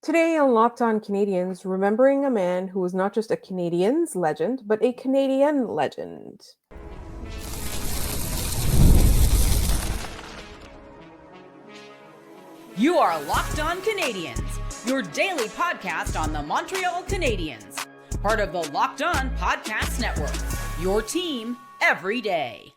Today on Locked On Canadiens, remembering a man who was not just a Canadiens legend, but a Canadian legend. You are Locked On Canadiens, your daily podcast on the Montreal Canadiens. Part of the Locked On Podcast Network, your team every day.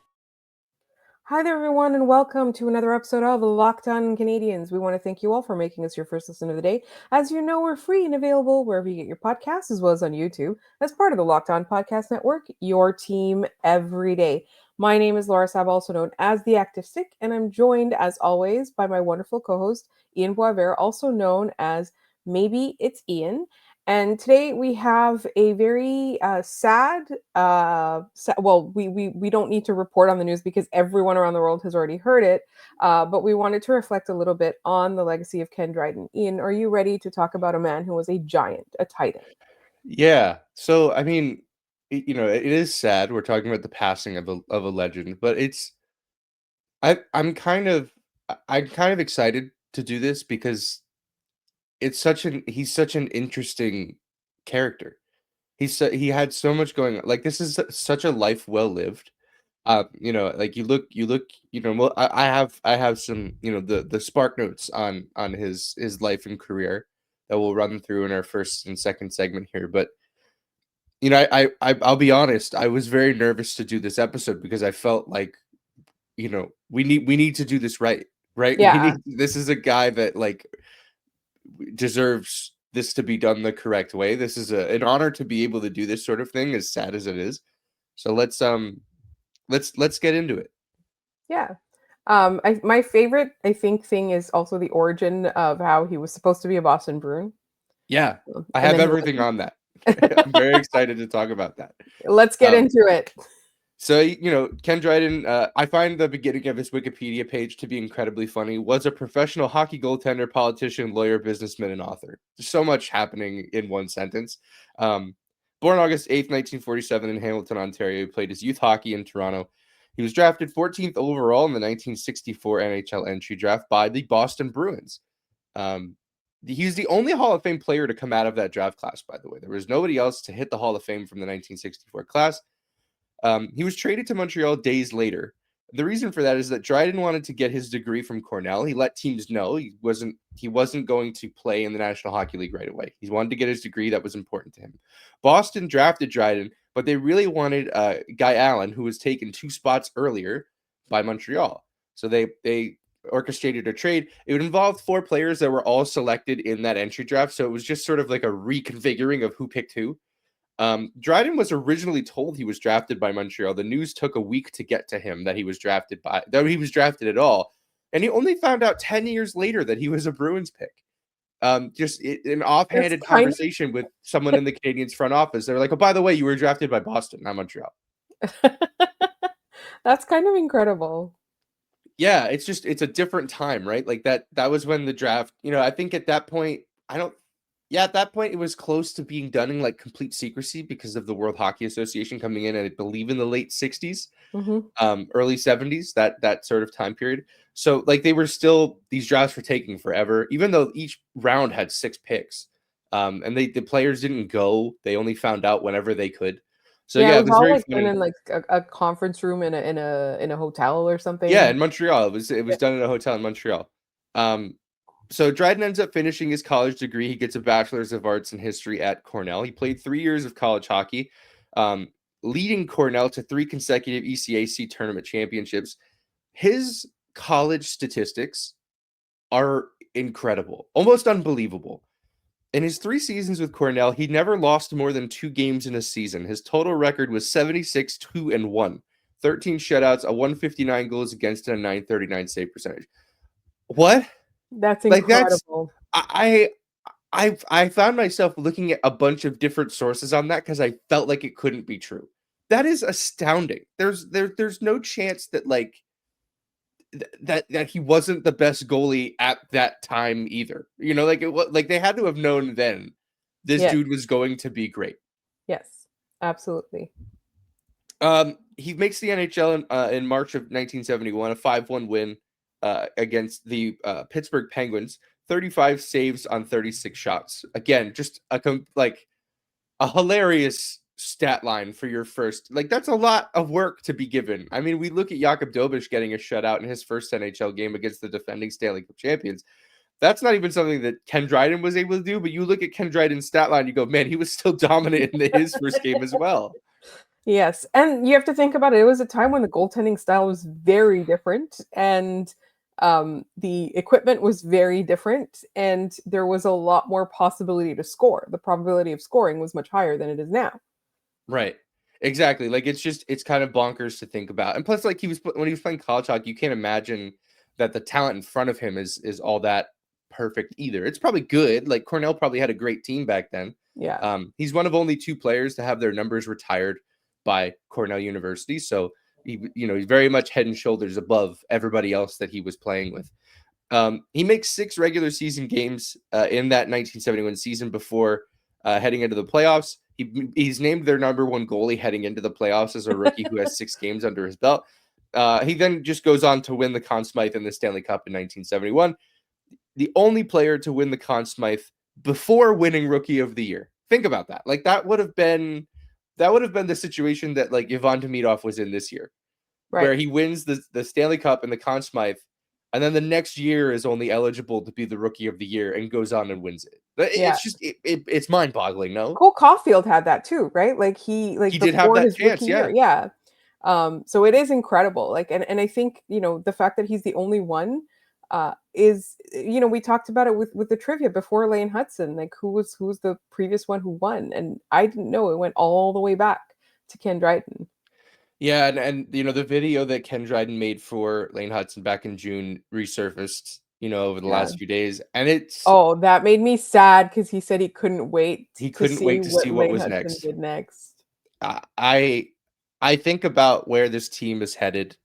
Hi there, everyone, and welcome to another episode of Locked On Canadiens. We want to thank you all for making us your first listen of the day. As you know, we're free and available wherever you get your podcasts, as well as on YouTube, as part of the Locked On Podcast Network, your team every day. My name is Laura Sab, also known as the Active Stick, and I'm joined, as always, by my wonderful co-host, Ian Boisvert, also known as Maybe It's Ian. And today we have a very sad. Well, we don't need to report on the news because everyone around the world has already heard it. But we wanted to reflect a little bit on the legacy of Ken Dryden. Ian, are you ready to talk about a man who was a giant, a titan? Yeah. So I mean, it is sad. We're talking about the passing of a legend, but I'm kind of excited to do this because he's such an interesting character. He had so much going on. Like, this is such a life well lived. Like, well, I have some, the spark notes on his life and career that we'll run through in our first and second segment here. But I'll be honest, I was very nervous to do this episode because I felt like, we need to do this right, right? Yeah, This is a guy that, like, deserves this to be done the correct way. This is an honor to be able to do this sort of thing, as sad as it is. So let's get into it. yeah. My favorite, I think, thing is also the origin of how he was supposed to be a Boston Bruin. Yeah, I And have then he everything wasn't. on that. I'm very excited to talk about that. Let's get Um, into it. So, Ken Dryden, I find the beginning of his Wikipedia page to be incredibly funny. Was a professional hockey goaltender, politician, lawyer, businessman, and author. There's so much happening in one sentence. Um, Born August 8th, 1947 in Hamilton, Ontario, he played his youth hockey in Toronto. He was drafted 14th overall in the 1964 NHL entry draft by the Boston Bruins. He's the only Hall of Fame player to come out of that draft class, by the way. There was nobody else to hit the Hall of Fame from the 1964 class. He was traded to Montreal days later. The reason for that is that Dryden wanted to get his degree from Cornell. He let teams know he wasn't going to play in the National Hockey League right away. He wanted to get his degree. That was important to him. Boston drafted Dryden, but they really wanted Guy Allen, who was taken 2 spots earlier by Montreal. So they orchestrated a trade. It would involve 4 players that were all selected in that entry draft. So it was just sort of like a reconfiguring of who picked who. Dryden was originally told he was drafted by Montreal. The news took a week to get to him that he was drafted at all. And he only found out 10 years later that he was a Bruins pick. Just an It's offhanded kind of conversation with someone in the Canadiens front office. They're like, oh, by the way, you were drafted by Boston, not Montreal. That's kind of incredible. Yeah, it's a different time, right? Like that was when the draft, I think at that point, at that point it was close to being done in like complete secrecy because of the World Hockey Association coming in, and I believe in the late 60s, Hmm. early 70s, that sort of time period. So like these drafts were taking forever, even though each round had 6 picks. And the players didn't go, they only found out whenever they could. So Yeah, yeah, it it was was all very like done funny. in like a conference room in a hotel or Yeah, something. in Montreal. It Yeah. was done in a hotel in Montreal. So Dryden ends up finishing his college degree. He gets a bachelor's of arts in history at Cornell. He played 3 years of college hockey, um, leading Cornell to 3 consecutive ECAC tournament championships. His college statistics are incredible, almost unbelievable. In his 3 seasons with Cornell, he never lost more than 2 games in a season. His total record was 76, 2, and 1. 13 shutouts, a 159 goals against, and a 939 save percentage. What? That's Like, that's incredible. I found myself looking at a bunch of different sources on that because I felt like it couldn't be true. That is astounding. There's no chance that like that he wasn't the best goalie at that time either. Like they had to have known then this Yes, dude was going to be great. yes, absolutely. He makes the NHL in March of 1971, a 5-1 win against the Pittsburgh Penguins. 35 saves on 36 shots. Again, just a hilarious stat line for your first. Like, that's a lot of work to be given. I mean, we look at Jakub Dobeš getting a shutout in his first NHL game against the defending Stanley Cup champions. That's not even something that Ken Dryden was able to do, but you look at Ken Dryden's stat line, you go, man, he was still dominant in his first game as well. Yes, and you have to think about it. It was a time when the goaltending style was very different, and the equipment was very different, and there was a lot more possibility to score. The probability of scoring was much higher than it is now. Right. Exactly. Like, it's kind of bonkers to think about. And plus, like, when he was playing college hockey, you can't imagine that the talent in front of him is all that perfect either. It's probably good. Like, Cornell probably had a great team back then. Yeah. He's one of only 2 players to have their numbers retired by Cornell University. So he's very much head and shoulders above everybody else that he was playing with. He makes 6 regular season games in that 1971 season before heading into the playoffs. He's named their number 1 goalie heading into the playoffs as a rookie who has 6 games under his belt. He then just goes on to win the Conn Smythe and the Stanley Cup in 1971. The only player to win the Conn Smythe before winning Rookie of the Year. Think about that. Like, that would have been the situation that, like, Ivan Demidov was in this year, Right. where he wins the Stanley Cup and the Conn Smythe, and then the next year is only eligible to be the Rookie of the Year and goes on and wins it. Yeah. It's just it's mind-boggling, no? Cole Caulfield had that too, right? Like He did have before that his chance, rookie yeah. year. Yeah. So it is incredible. Like, and I think, the fact that he's the only one is, we talked about it with the trivia before Lane Hudson, like who was the previous one who won, and I didn't know it went all the way back to Ken Dryden. Yeah, and the video that Ken Dryden made for Lane Hudson back in June resurfaced, over the Yeah. last few days, and it's Oh, that made me sad because he said he couldn't wait he to couldn't see wait to what see what Lane was Hudson next. did next. I think about where this team is headed,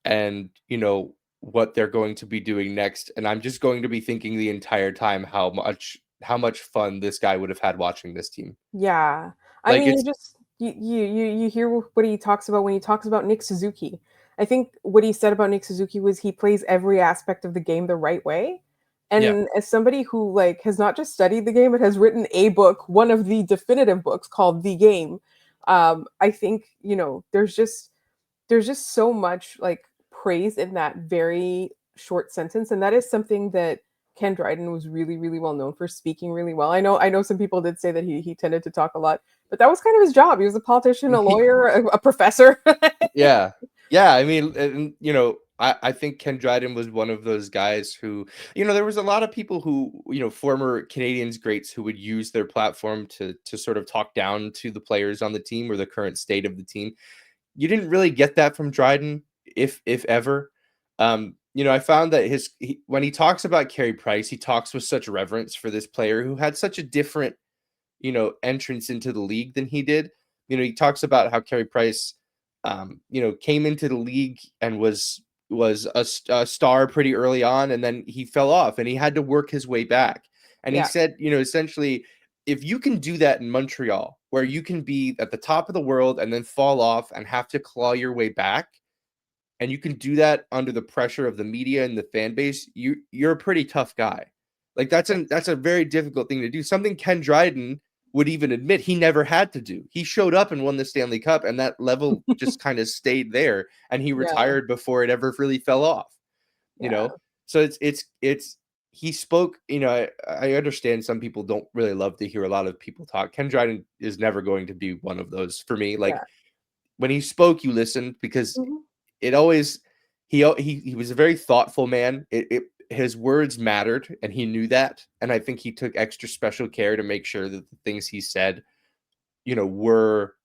and what they're going to be doing next, and I'm just going to be thinking the entire time how much fun this guy would have had watching this team. Yeah. I Like, mean, it's you hear what he talks about when he talks about Nick Suzuki. I think what he said about Nick Suzuki was he plays every aspect of the game the right way. yeah. And as somebody who like has not just studied the game but has written a book, one of the definitive books called The Game, I think, there's just so much like praise in that very short sentence, and that is something that Ken Dryden was really, really well known for, speaking really well. I know some people did say that he tended to talk a lot, but that was kind of his job. He was a politician, a lawyer, a professor. Yeah. Yeah, I mean, and I think Ken Dryden was one of those guys who, there was a lot of people who, former Canadiens greats who would use their platform to sort of talk down to the players on the team or the current state of the team. You didn't really get that from Dryden, if ever. I found that when he talks about Carey Price, he talks with such reverence for this player who had such a different, entrance into the league than he did. He talks about how Carey Price, came into the league and was a star pretty early on, and then he fell off and he had to work his way back. And he Yeah. said, essentially, if you can do that in Montreal, where you can be at the top of the world and then fall off and have to claw your way back, and you can do that under the pressure of the media and the fan base, you're a pretty tough guy. Like, that's a very difficult thing to do. Something Ken Dryden would even admit he never had to do. He showed up and won the Stanley Cup, and that level just kind of stayed there, and he Yeah. retired before it ever really fell off. Yeah. So it's he spoke. I understand some people don't really love to hear a lot of people talk. Ken Dryden is never going to be one of those for me. Like, Yeah. when he spoke, you listened, because Mhm. it always he was a very thoughtful man. His words mattered, and he knew that. And I think he took extra special care to make sure that the things he said, were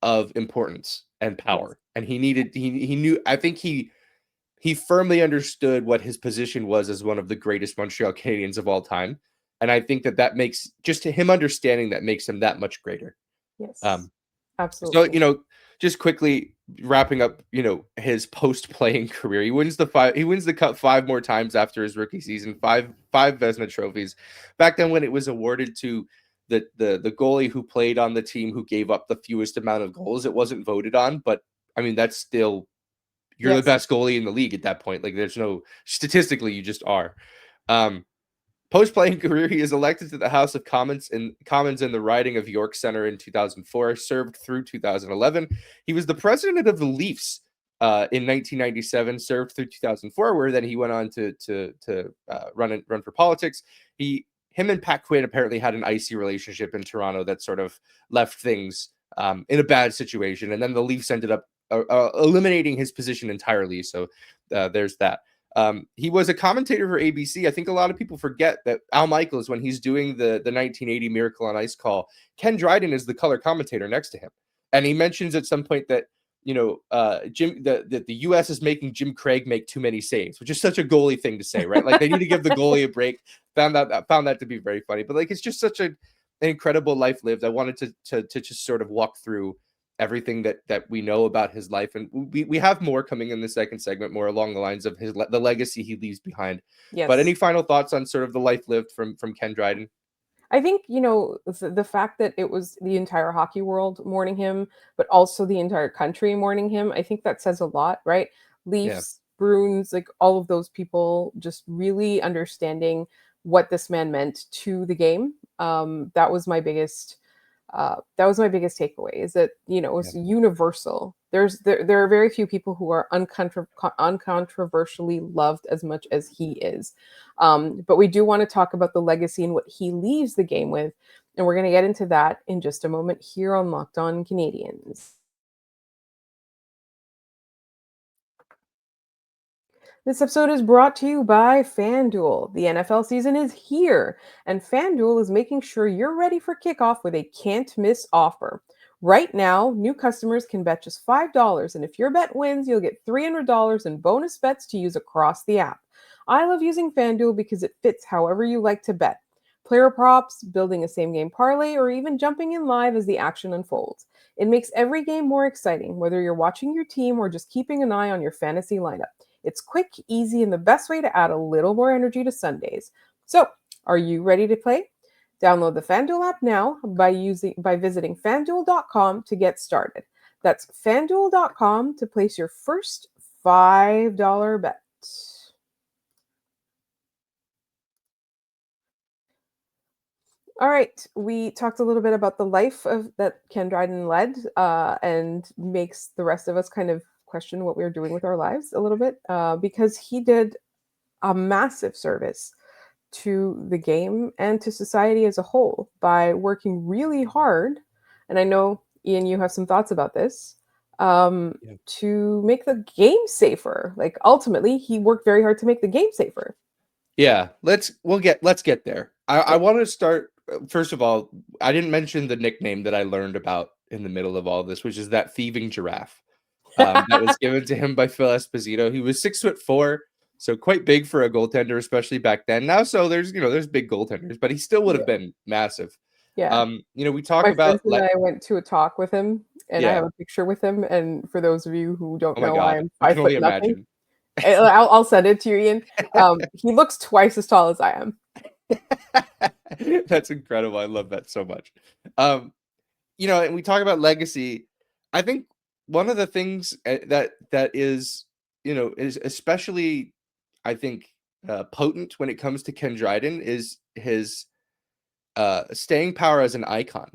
of importance and Yes. power. And he knew. I think he firmly understood what his position was as one of the greatest Montreal Canadiens of all time. And I think that makes, just him understanding that, makes him that much greater. Yes. Um, so, Absolutely. just quickly wrapping up, his post-playing career. He wins the cup 5 more times after his rookie season, five Vezina trophies. Back then, when it was awarded to the goalie who played on the team who gave up the fewest amount of goals, it wasn't voted on, but I mean, that's still, you're the Yes. best goalie in the league at that point. Like, there's no, statistically, you just are. Post-playing career, he is elected to the House of Commons in the riding of York Centre in 2004, served through 2011. He was the president of the Leafs in 1997, served through 2004, where then he went on to run for politics. Him and Pat Quinn apparently had an icy relationship in Toronto that sort of left things in a bad situation, and then the Leafs ended up eliminating his position entirely. So there's that. He was a commentator for ABC. I think a lot of people forget that Al Michaels, when he's doing the 1980 Miracle on Ice call, Ken Dryden is the color commentator next to him, and he mentions at some point that the U.S. is making Jim Craig make too many saves, which is such a goalie thing to say, right? Like they need to give the goalie a break. Found that to be very funny, but like it's just such an incredible life lived. I wanted to just sort of walk through everything that we know about his life, and we have more coming in the second segment, more along the lines of the legacy he leaves behind. Yes. But any final thoughts on sort of the life lived from Ken Dryden? I think, the fact that it was the entire hockey world mourning him, but also the entire country mourning him, I think that says a lot, right? Leafs, Bruins, like all of those people just really understanding what this man meant to the game. That was my biggest takeaway, is that, it's universal. There are very few people who are uncontroversially loved as much as he is. But we do want to talk about the legacy and what he leaves the game with. And we're going to get into that in just a moment here on Locked On Canadiens. This episode is brought to you by FanDuel. The NFL season is here, and FanDuel is making sure you're ready for kickoff with a can't-miss offer. Right now, new customers can bet just $5, and if your bet wins, you'll get $300 in bonus bets to use across the app. I love using FanDuel because it fits however you like to bet. Player props, building a same-game parlay, or even jumping in live as the action unfolds. It makes every game more exciting, whether you're watching your team or just keeping an eye on your fantasy lineup. It's quick, easy, and the best way to add a little more energy to Sundays. So, are you ready to play? Download the FanDuel app now by visiting FanDuel.com to get started. That's FanDuel.com to place your first $5 bet. All right, we talked a little bit about the life that Ken Dryden led, and makes the rest of us kind of question what we were doing with our lives a little bit, because he did a massive service to the game and to society as a whole by working really hard. And I know, Ian, you have some thoughts about this, to make the game safer. Like ultimately, he worked very hard to make the game safer. Yeah, let's get there. I want to start. First of all, I didn't mention the nickname that I learned about in the middle of all this, which is that thieving giraffe. That was given to him by Phil Esposito. He was 6'4", so quite big for a goaltender, especially back then. Now, so there's big goaltenders, but he still would have been massive. Yeah. We talk My about friends and I went to a talk with him, and I have a picture with him. And for those of you who don't oh my know, God, I'm I can 5 only foot nothing. imagine. I'll send it to you, Ian. He looks twice as tall as I am. That's incredible. I love that so much. And we talk about legacy. I think one of the things that is especially, I think, potent when it comes to Ken Dryden is his staying power as an icon,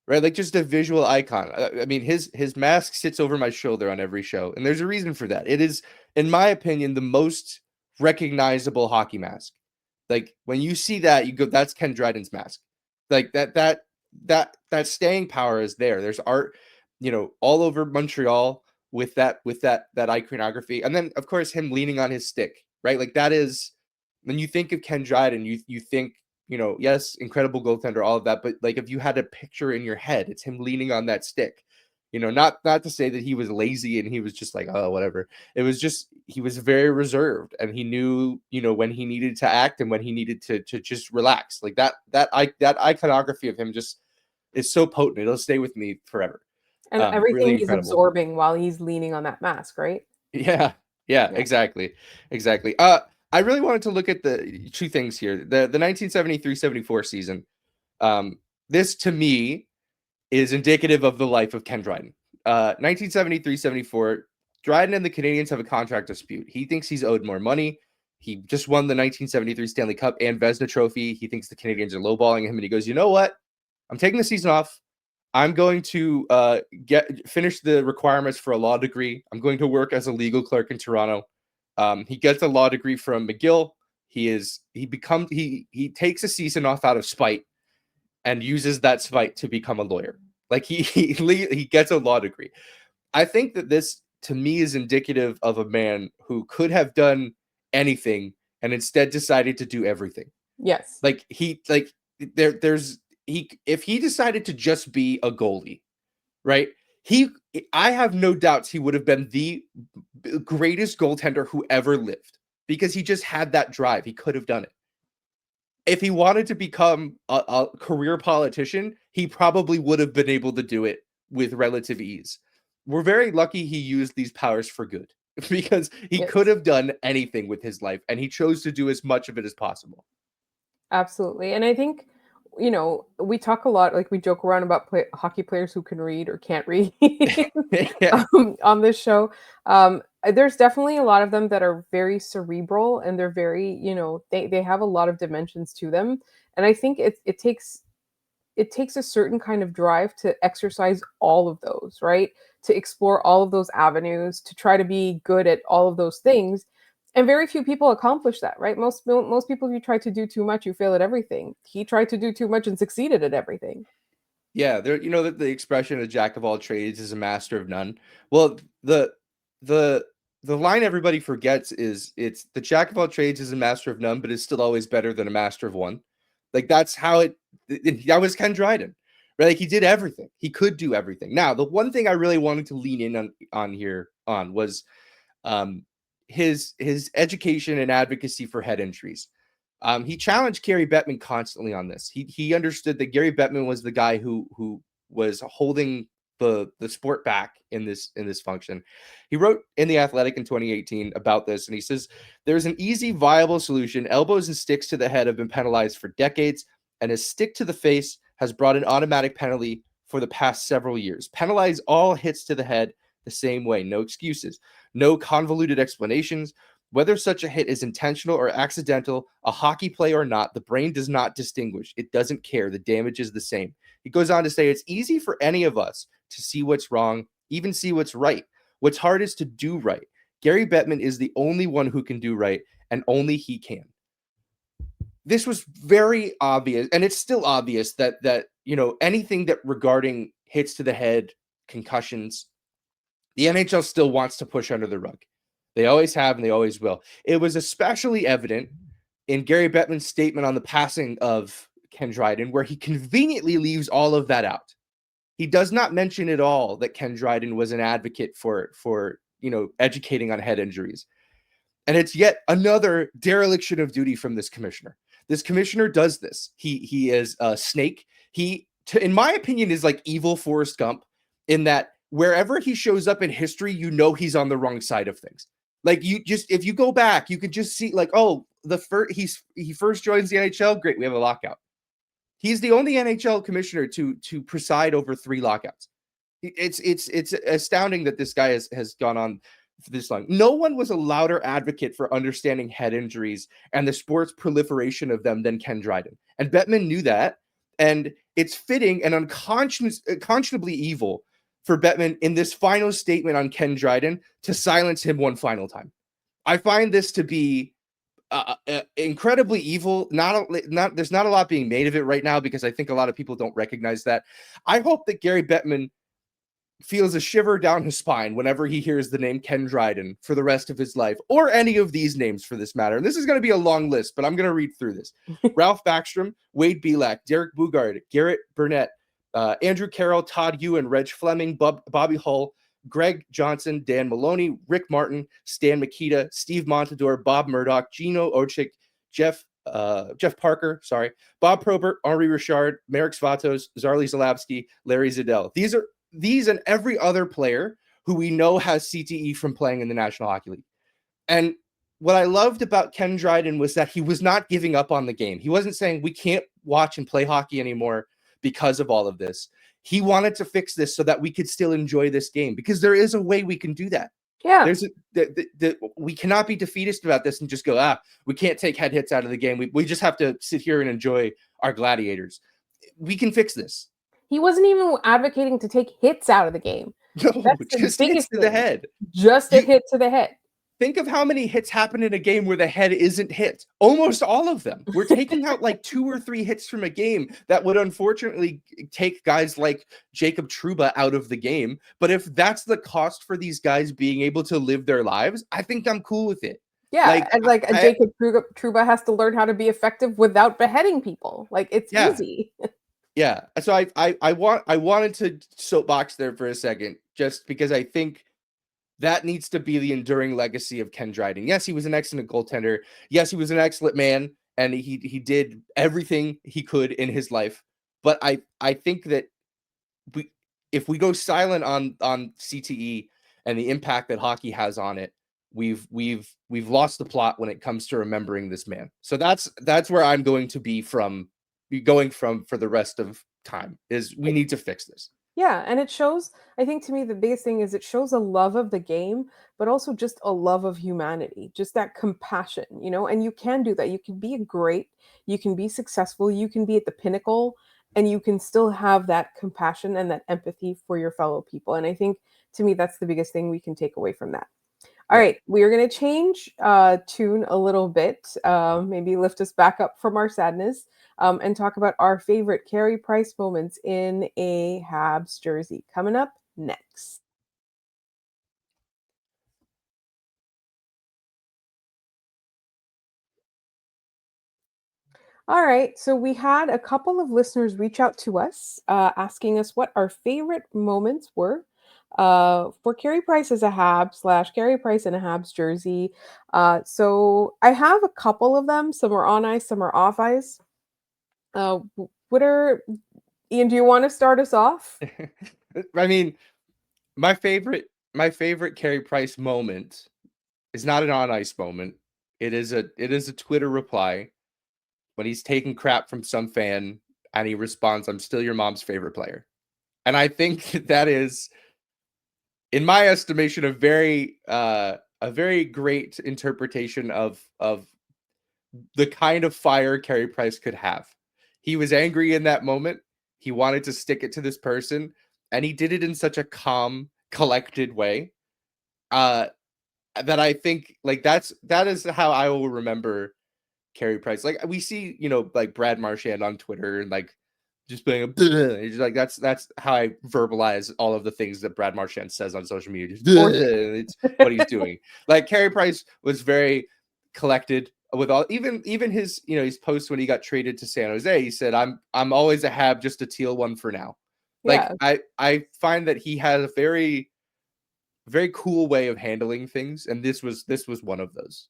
right? Like just a visual icon. I mean, his mask sits over my shoulder on every show, and there's a reason for that. It is, in my opinion, the most recognizable hockey mask. Like when you see that, you go, "That's Ken Dryden's mask." Like that staying power is there. There's art, all over Montreal with that iconography, and then of course him leaning on his stick, right? Like that is, when you think of Ken Dryden, you think, yes, incredible goaltender, all of that, but like if you had a picture in your head, it's him leaning on that stick. Not to say that he was lazy and he was just like, oh, whatever. It was just, he was very reserved, and he knew, when he needed to act and when he needed to just relax. Like that iconography of him just is so potent. It'll stay with me forever. And Really everything he's incredible. absorbing while he's leaning on that mask, right? Yeah, exactly. I really wanted to look at the two things here. The 1973-74 season. This to me is indicative of the life of Ken Dryden. 1973-74, Dryden and the Canadiens have a contract dispute. He thinks he's owed more money. He just won the 1973 Stanley Cup and Vezina Trophy. He thinks the Canadiens are lowballing him, and he goes, you know what? I'm taking the season off. I'm going to finish the requirements for a law degree. I'm going to work as a legal clerk in Toronto. He gets a law degree from McGill. He takes a season off out of spite and uses that spite to become a lawyer. Like he gets a law degree. I think that this, to me, is indicative of a man who could have done anything and instead decided to do everything. Yes. If he decided to just be a goalie, right? I have no doubts he would have been the greatest goaltender who ever lived because he just had that drive. He could have done it. If he wanted to become a career politician, he probably would have been able to do it with relative ease. We're very lucky he used these powers for good because he could have done anything with his life, and he chose to do as much of it as possible. Absolutely. And I think, we talk a lot, like we joke around about hockey players who can read or can't read on this show. There's definitely a lot of them that are very cerebral, and they're very, they have a lot of dimensions to them. And I think it takes a certain kind of drive to exercise all of those, right? To explore all of those avenues, to try to be good at all of those things. And very few people accomplish that, right? Most people, if you try to do too much, you fail at everything. He tried to do too much and succeeded at everything. Yeah, that the expression "a jack of all trades is a master of none." Well, the line everybody forgets is it's the jack of all trades is a master of none, but it's still always better than a master of one. Like that's how that was Ken Dryden, right? Like he did everything. He could do everything. Now, the one thing I really wanted to lean in on was his education and advocacy for head injuries. He challenged Gary Bettman constantly on this. He understood that Gary Bettman was the guy who was holding the sport back in this function. He wrote in The Athletic in 2018 about this, and he says, there's an easy, viable solution. Elbows and sticks to the head have been penalized for decades, and a stick to the face has brought an automatic penalty for the past several years. Penalize all hits to the head the same way. No excuses. No convoluted explanations. Whether such a hit is intentional or accidental, a hockey play or not, the brain does not distinguish. It doesn't care. The damage is the same. He goes on to say, it's easy for any of us to see what's wrong, even see what's right. What's hard is to do right. Gary Bettman is the only one who can do right, and only he can. This was very obvious, and it's still obvious that anything that regarding hits to the head, concussions, the NHL still wants to push under the rug. They always have, and they always will. It was especially evident in Gary Bettman's statement on the passing of Ken Dryden, where he conveniently leaves all of that out. He does not mention at all that Ken Dryden was an advocate for educating on head injuries. And it's yet another dereliction of duty from this commissioner. This commissioner does this. He is a snake. He, in my opinion, is like evil Forrest Gump in that wherever he shows up in history, he's on the wrong side of things. Like if you go back, you could just see like, oh, he first joins the NHL. Great, we have a lockout. He's the only NHL commissioner to preside over 3 lockouts. It's astounding that this guy has gone on for this long. No one was a louder advocate for understanding head injuries and the sport's proliferation of them than Ken Dryden. And Bettman knew that. And it's fitting and unconscionably evil for Bettman in this final statement on Ken Dryden to silence him one final time. I find this to be incredibly evil. There's not a lot being made of it right now because I think a lot of people don't recognize that. I hope that Gary Bettman feels a shiver down his spine whenever he hears the name Ken Dryden for the rest of his life, or any of these names for this matter. And this is going to be a long list, but I'm going to read through this. Ralph Backstrom, Wade Belak, Derek Bugard, Garrett Burnett, Andrew Carroll, Todd Ewan, Reg Fleming, Bobby Hull, Greg Johnson, Dan Maloney, Rick Martin, Stan Mikita, Steve Montador, Bob Murdoch, Gino Ochik, Jeff Parker, Bob Probert, Henri Richard, Marek Svatos, Zarly Zalabsky, Larry Zidell. These and every other player who we know has CTE from playing in the National Hockey League. And what I loved about Ken Dryden was that he was not giving up on the game. He wasn't saying we can't watch and play hockey anymore because of all of this. He wanted to fix this so that we could still enjoy this game, because there is a way we can do that. Yeah. There's we cannot be defeatist about this and just go, we can't take head hits out of the game. We just have to sit here and enjoy our gladiators. We can fix this. He wasn't even advocating to take hits out of the game. No, That's the just hits biggest to the thing. head. Just a hit to the head. Think of how many hits happen in a game where the head isn't hit. Almost all of them. We're taking out like 2 or 3 hits from a game that would unfortunately take guys like Jacob Trouba out of the game. But if that's the cost for these guys being able to live their lives, I think I'm cool with it. Yeah, and like Jacob Trouba has to learn how to be effective without beheading people. Like it's easy. Yeah. So I wanted to soapbox there for a second, just because I think that needs to be the enduring legacy of Ken Dryden. Yes, he was an excellent goaltender. Yes, he was an excellent man, and he did everything he could in his life. But I think that if we go silent on CTE and the impact that hockey has on it, we've lost the plot when it comes to remembering this man. So that's where I'm going to be going from for the rest of time. Is we need to fix this. Yeah, and it shows, I think to me the biggest thing is it shows a love of the game, but also just a love of humanity, just that compassion, and you can do that. You can be great, you can be successful, you can be at the pinnacle, and you can still have that compassion and that empathy for your fellow people. And I think to me that's the biggest thing we can take away from that. All right, we are going to change tune a little bit, maybe lift us back up from our sadness, and talk about our favorite Carey Price moments in a Habs jersey. Coming up next. All right, so we had a couple of listeners reach out to us asking us what our favorite moments were for Carey Price as a Habs / Carey Price in a Habs jersey. So I have a couple of them. Some are on ice, some are off ice. What are Ian? Do you want to start us off? I mean, my favorite Carey Price moment is not an on ice moment. It is a Twitter reply when he's taking crap from some fan and he responds, "I'm still your mom's favorite player." And I think that is, in my estimation, a very great interpretation of the kind of fire Carey Price could have. He was angry in that moment. He wanted to stick it to this person, and he did it in such a calm, collected way. That I think that is how I will remember Carey Price. Like we see, like Brad Marchand on Twitter and like just being just like that's how I verbalize all of the things that Brad Marchand says on social media. Just, it's what he's doing. Like Carey Price was very collected with all, even his his posts when he got traded to San Jose. He said, "I'm always a Hab, just a teal one for now." Like I find that he has a very cool way of handling things, and this was one of those.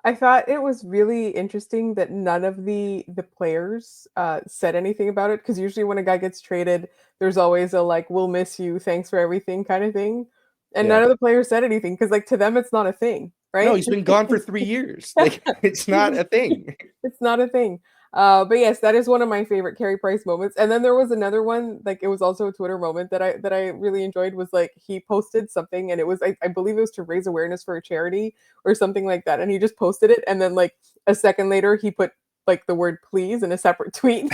I thought it was really interesting that none of the players said anything about it, because usually when a guy gets traded, there's always a like, "We'll miss you, thanks for everything" kind of thing, and none of the players said anything because like to them it's not a thing, right? No, he's been gone for 3 years. Like it's not a thing. It's not a thing. But yes, that is one of my favorite Carey Price moments. And then there was another one, like it was also a Twitter moment that I really enjoyed, was like he posted something and it was I believe it was to raise awareness for a charity or something like that. And he just posted it, and then like a second later he put like the word "please" in a separate tweet.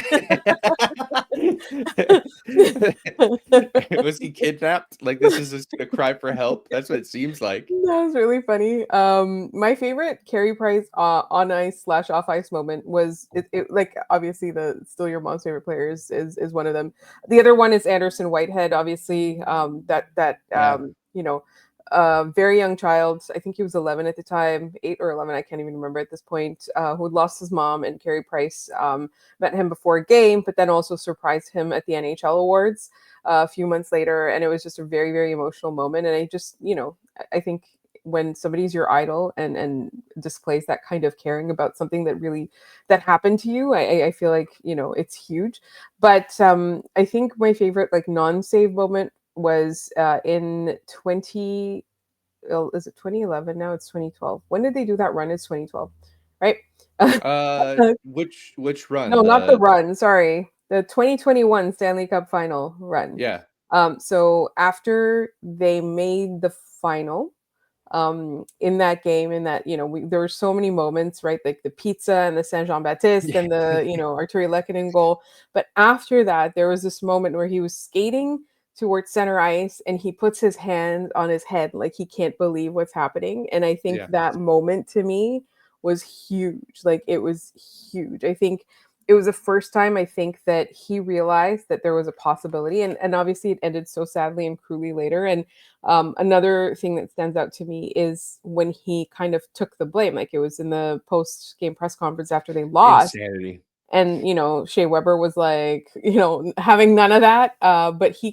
Was he kidnapped? Like this is a cry for help? That's what it seems like. That was really funny. My favorite Carey Price on ice / off ice moment was it like obviously the still your mom's favorite players is one of them. The other one is Anderson Whitehead, obviously. Very young child. I think he was 11 at the time, 8 or 11. I can't even remember at this point. Who had lost his mom, and Carey Price met him before a game, but then also surprised him at the NHL awards a few months later, and it was just a very, very emotional moment. And I just, I think when somebody's your idol and displays that kind of caring about something that happened to you, I feel like it's huge. But I think my favorite like non-save moment was in 20 is it 2011 now? It's 2012. When did they do that run? It's 2012, right? Which run? No, not the run, sorry. The 2021 Stanley Cup final run. Yeah. So after they made the final, in that game. In that, there were so many moments, right? Like the pizza and the Saint Jean Baptiste and the Arturi Lehkonen goal. But after that, there was this moment where he was skating towards center ice and he puts his hand on his head like he can't believe what's happening. And I think Yeah. that moment to me was huge. Like it was huge. I think it was the first time I think that he realized that there was a possibility, and obviously it ended so sadly and cruelly later. And another thing that stands out to me is when he kind of took the blame, like it was in the post game press conference after they lost. Insanity. And, Shea Weber was like, having none of that. But he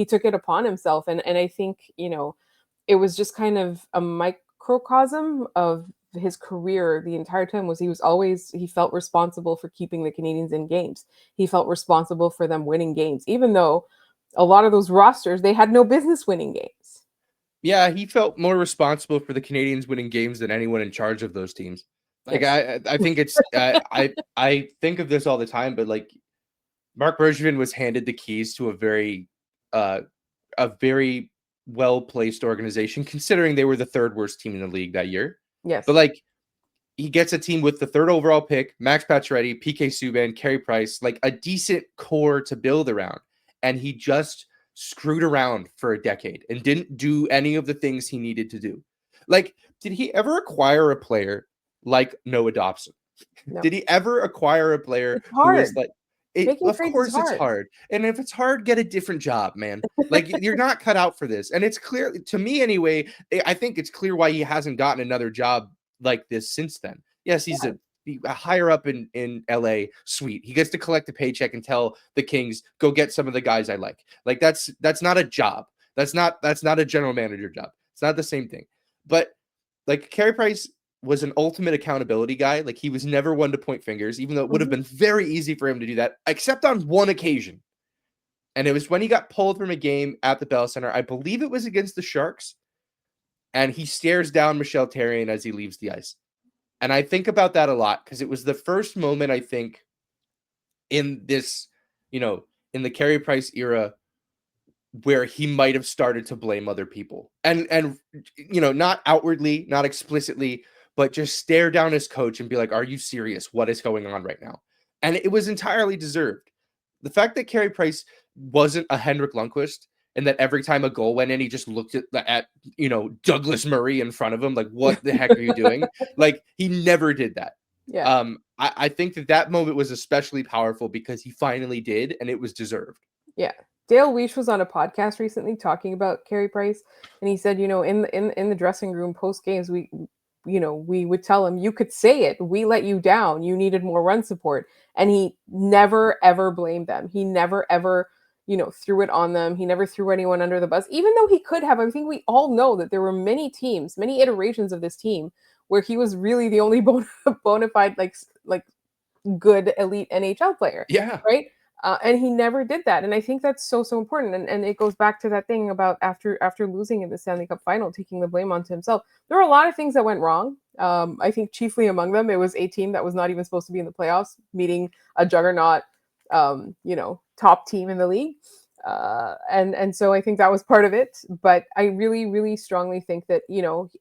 took it upon himself. And I think, it was just kind of a microcosm of his career. The entire time he felt responsible for keeping the Canadiens in games. He felt responsible for them winning games, even though a lot of those rosters, they had no business winning games. Yeah, he felt more responsible for the Canadiens winning games than anyone in charge of those teams. Like Yes. I think it's I think of this all the time, but like Marc Bergevin was handed the keys to a very well placed organization, considering they were the third worst team in the league that year. Yes. But like he gets a team with the third overall pick, Max Pacioretty, PK Subban, Carey Price, like a decent core to build around, and he just screwed around for a decade and didn't do any of the things he needed to do. Like, did he ever acquire a player like Noah Dobson? No. Did he ever acquire a player It's who was hard. like, Making of trades is course it's hard. hard. And if it's hard, get a different job, man. Like you're not cut out for this. And it's clear to me anyway, I think it's clear why he hasn't gotten another job like this since then. Yes, he's Yeah. a higher up in LA. Sweet. He gets to collect a paycheck and tell the Kings, go get some of the guys I like. Like that's not a job. That's not a general manager job. It's not the same thing. But like Carey Price was an ultimate accountability guy. Like he was never one to point fingers, even though it would have been very easy for him to do that, except on one occasion. And it was when he got pulled from a game at the Bell Center. I believe it was against the Sharks. And he stares down Michel Therrien as he leaves the ice. And I think about that a lot because it was the first moment, I think, in this, in the Carey Price era where he might have started to blame other people. And not outwardly, not explicitly, but just stare down his coach and be like, are you serious? What is going on right now? And it was entirely deserved. The fact that Carey Price wasn't a Henrik Lundqvist and that every time a goal went in, he just looked at Douglas Murray in front of him, like, what the heck are you doing? Like, he never did that. Yeah. I think that moment was especially powerful because he finally did, and it was deserved. Yeah. Dale Weish was on a podcast recently talking about Carey Price, and he said, in the dressing room post games, we would tell him, you could say it. We let you down. You needed more run support. And he never, ever blamed them. He never, ever, threw it on them. He never threw anyone under the bus, even though he could have. I think we all know that there were many teams, many iterations of this team where he was really the only bona fide, like good elite NHL player. Yeah. Right. And he never did that. And I think that's so important. And it goes back to that thing about after losing in the Stanley Cup final, taking the blame onto himself. There were a lot of things that went wrong. I think chiefly among them, it was a team that was not even supposed to be in the playoffs, meeting a juggernaut, top team in the league. And so I think that was part of it. But I really, really strongly think that,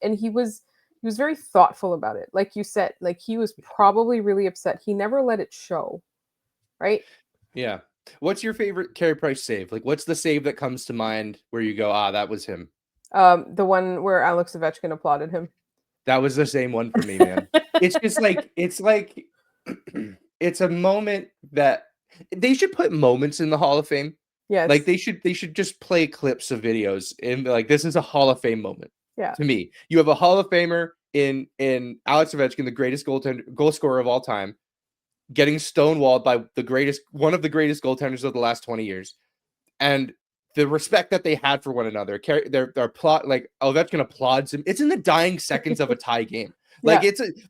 and he was very thoughtful about it. Like you said, like he was probably really upset. He never let it show. Right. Yeah. What's your favorite Carey Price save? Like, what's the save that comes to mind where you go, that was him? The one where Alex Ovechkin applauded him. That was the same one for me, man. It's just like, it's a moment that they should put moments in the Hall of Fame. Yes. Like they should just play clips of videos and like, this is a Hall of Fame moment. Yeah. To me, you have a Hall of Famer in Alex Ovechkin, the greatest goal scorer of all time, getting stonewalled by one of the greatest goaltenders of the last 20 years. And the respect that they had for one another, their plot, like Ovechkin applauds him. It's in the dying seconds of a tie game. Like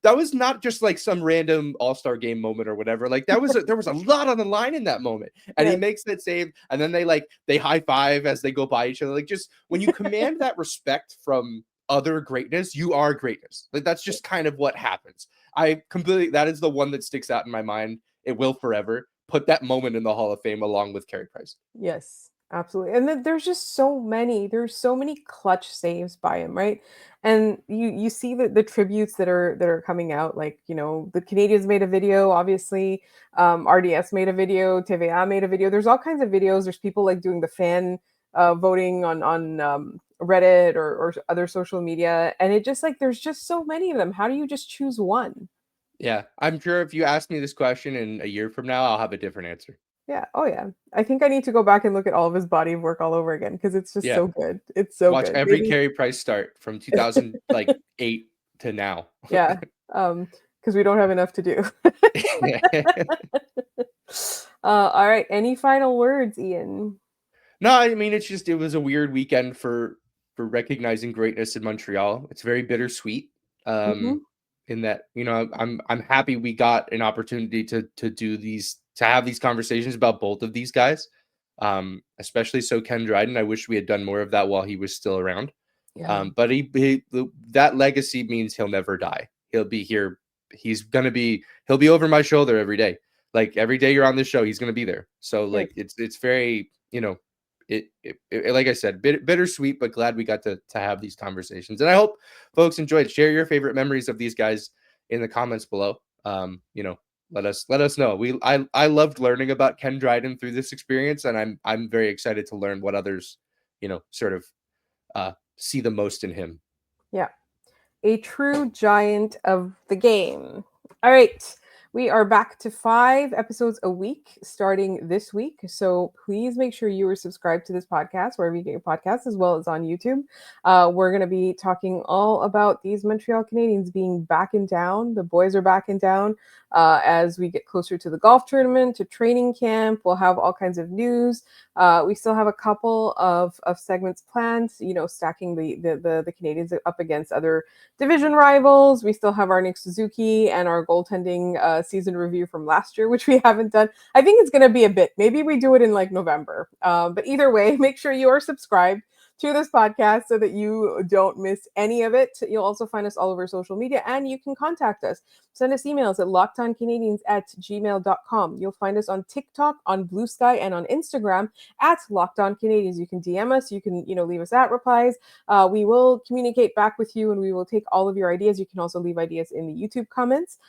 that was not just like some random all-star game moment or whatever. Like there was a lot on the line in that moment. And he makes that save. And then they high five as they go by each other. Like just when you command that respect from other greatness, you are greatness. Like that's just kind of what happens. That is the one that sticks out in my mind. It will forever. Put that moment in the Hall of Fame along with Carey Price. Yes. Absolutely. And then there's so many clutch saves by him, right? And you see the tributes that are coming out, like, the Canadians made a video, obviously, RDS made a video, TVA made a video. There's all kinds of videos. There's people like doing the fan voting on Reddit or other social media, and it just like there's just so many of them. How do you just choose one? Yeah, I'm sure if you ask me this question in a year from now, I'll have a different answer. Yeah. Oh yeah. I think I need to go back and look at all of his body of work all over again because it's just Yeah, so good. It's so watch good. every Maybe. Carey Price start from 2000 like 8 to now. Yeah. Because we don't have enough to do. All right. Any final words, Ian? No, I mean it was a weird weekend for recognizing greatness in Montreal. It's very bittersweet. Hmm. In that, I'm happy we got an opportunity to have these conversations about both of these guys. Especially so Ken Dryden. I wish we had done more of that while he was still around. Yeah. But that legacy means he'll never die. He'll be here. He'll be over my shoulder every day. Like every day you're on this show, he's gonna be there. So Yes. like it's very, like I said, bittersweet, but glad we got to have these conversations. And I hope folks enjoyed. Share your favorite memories of these guys in the comments below. Let us know. I loved learning about Ken Dryden through this experience, and I'm very excited to learn what others, sort of see the most in him. Yeah. A true giant of the game. All right. We are back to 5 episodes a week starting this week. So please make sure you are subscribed to this podcast wherever you get your podcasts, as well as on YouTube. We're going to be talking all about these Montreal Canadiens being back in town. The boys are back in town as we get closer to the golf tournament, to training camp. We'll have all kinds of news. We still have a couple of segments planned, stacking the Canadiens up against other division rivals. We still have our Nick Suzuki and our goaltending season review from last year, which we haven't done. I think it's going to be a bit. Maybe we do it in like November. But either way, make sure you are subscribed to this podcast so that you don't miss any of it. You'll also find us all over social media, and you can contact us. Send us emails at lockedoncanadiens@gmail.com. You'll find us on TikTok, on Bluesky, and on Instagram at lockedoncanadiens. You can DM us. You can, leave us at replies. We will communicate back with you, and we will take all of your ideas. You can also leave ideas in the YouTube comments.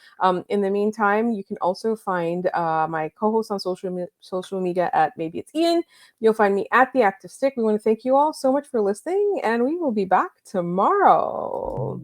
In the meantime, you can also find my co-host on social media at Maybe It's Ian. You'll find me at The Active Stick. We want to thank you all so much for listening, and we will be back tomorrow.